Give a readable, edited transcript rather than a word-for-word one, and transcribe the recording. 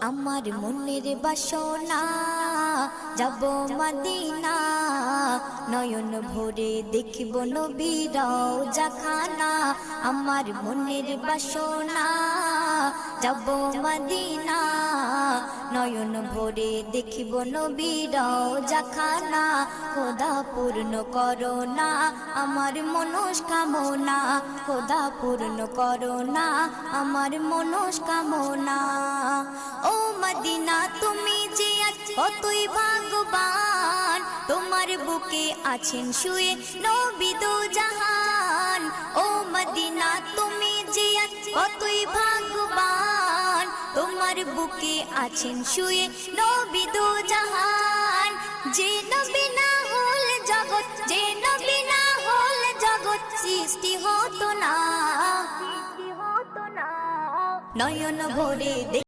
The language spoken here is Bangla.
আমার মনের বাসনা যাব মদিনা, নয়ন ভরে দেখিব নবীর রওজা খানা। আমার মনের বাসনা যাব মদিনা, নয়ন ভরে দেখিব নবীর রওজা খানা। খোদা পূর্ণ করো না আমার মনস্কামনা, খোদা পূর্ণ করো না আমার মনস্কামনা। ও মদিনা তুমি যে আজ কতই ভাগ্যবান, তোমার বুকে আছেন শুয়ে নবী দো জাহান। ও মদিনা তুমি যে আজ কতই ভাগ্যবান, তোমার বুকে আছেন শুয়ে নবী দো জাহান। যে নবী না হল জগৎ, যে নবী না হল জগৎ সৃষ্টি হতো না, নয়ন ভরে